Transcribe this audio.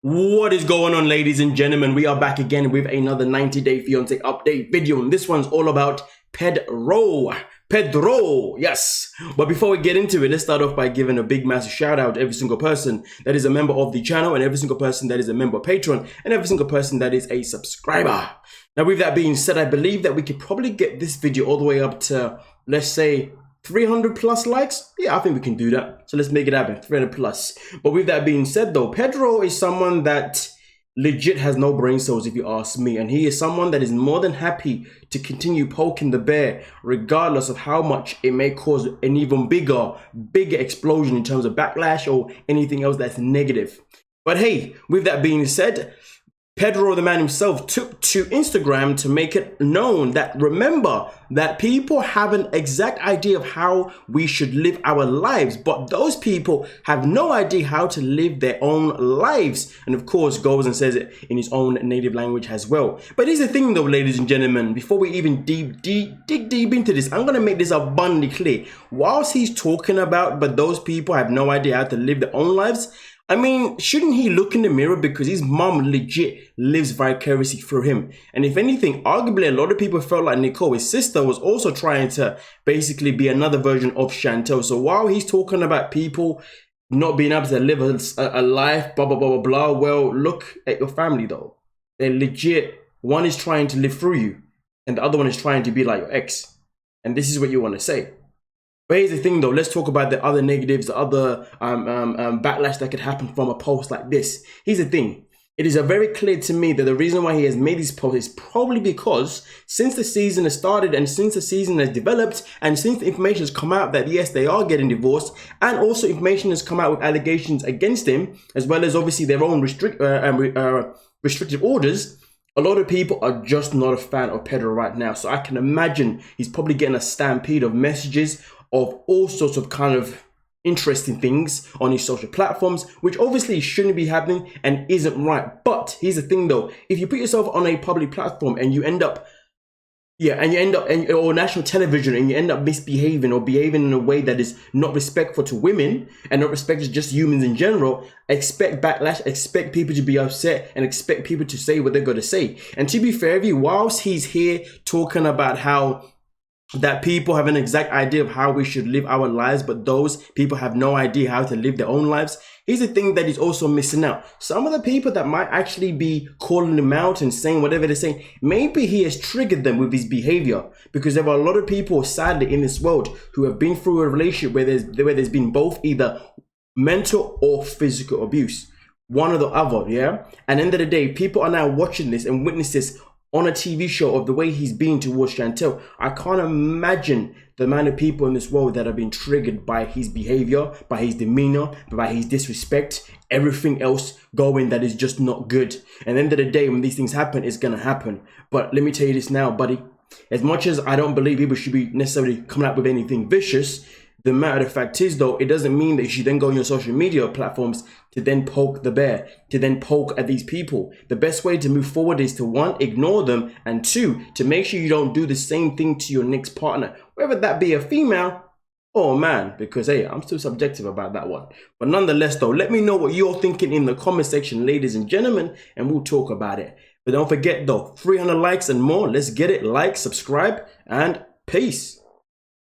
What is going on, ladies and gentlemen? We are back again with another 90-day fiancé update video, and this one's all about Pedro, yes. But before we get into it, let's start off by giving a big massive shout out to every single person that is a member of the channel, and every single person that is a member Patreon, and every single person that is a subscriber. Now, with that being said, I believe that we could probably get this video all the way up to, let's say, 300 plus likes. Yeah, I think we can do that. So let's make it happen, 300 plus. But with that being said though, Pedro is someone that legit has no brain cells, if you ask me, and he is someone that is more than happy to continue poking the bear regardless of how much it may cause an even bigger explosion in terms of backlash or anything else that's negative. But hey, with that being said, Pedro, the man himself, took to Instagram to make it known that, remember, that people have an exact idea of how we should live our lives, but those people have no idea how to live their own lives. And of course, goes and says it in his own native language as well. But here's the thing though, ladies and gentlemen, before we even dig deep into this, I'm going to make this abundantly clear. Whilst he's talking about, but those people have no idea how to live their own lives, I mean, shouldn't he look in the mirror, because his mom legit lives vicariously through him? And if anything, arguably a lot of people felt like Nicole, his sister, was also trying to basically be another version of Chantel. So while he's talking about people not being able to live a life, blah, blah, blah, blah, blah, well, look at your family though. They're legit, one is trying to live through you, and the other one is trying to be like your ex. And this is what you want to say. But here's the thing though, let's talk about the other negatives, the other backlash that could happen from a post like this. Here's the thing, it is very clear to me that the reason why he has made this post is probably because since the season has started and since the season has developed and since the information has come out that yes, they are getting divorced, and also information has come out with allegations against him, as well as obviously their own restrictive orders, a lot of people are just not a fan of Pedro right now. So I can imagine he's probably getting a stampede of messages of all sorts of kind of interesting things on his social platforms, which obviously shouldn't be happening and isn't right. But here's the thing though, if you put yourself on a public platform and you end up or national television, and you end up misbehaving or behaving in a way that is not respectful to women and not respectful to just humans in general, expect backlash, expect people to be upset, and expect people to say what they're going to say. And to be fair with you, whilst he's here talking about how that people have an exact idea of how we should live our lives, but those people have no idea how to live their own lives, here's the thing that he's also missing out. Some of the people that might actually be calling him out and saying whatever they're saying, maybe he has triggered them with his behavior, because there are a lot of people, sadly, in this world who have been through a relationship where there's been both either mental or physical abuse, one or the other, yeah? And at the end of the day, people are now watching this and witness this on a TV show of the way he's been towards Chantel. I can't imagine the amount of people in this world that have been triggered by his behavior, by his demeanor, by his disrespect, everything else going that is just not good. And at the end of the day, when these things happen, it's gonna happen. But let me tell you this now, buddy. As much as I don't believe people should be necessarily coming up with anything vicious, the matter of the fact is though, it doesn't mean that you should then go on your social media platforms to then poke the bear, to then poke at these people. The best way to move forward is to, one, ignore them, and two, to make sure you don't do the same thing to your next partner, whether that be a female or a man, because hey, I'm still subjective about that one. But nonetheless though, let me know what you're thinking in the comment section, ladies and gentlemen, and we'll talk about it. But don't forget though, 300 likes and more, let's get it. Like, subscribe, and peace.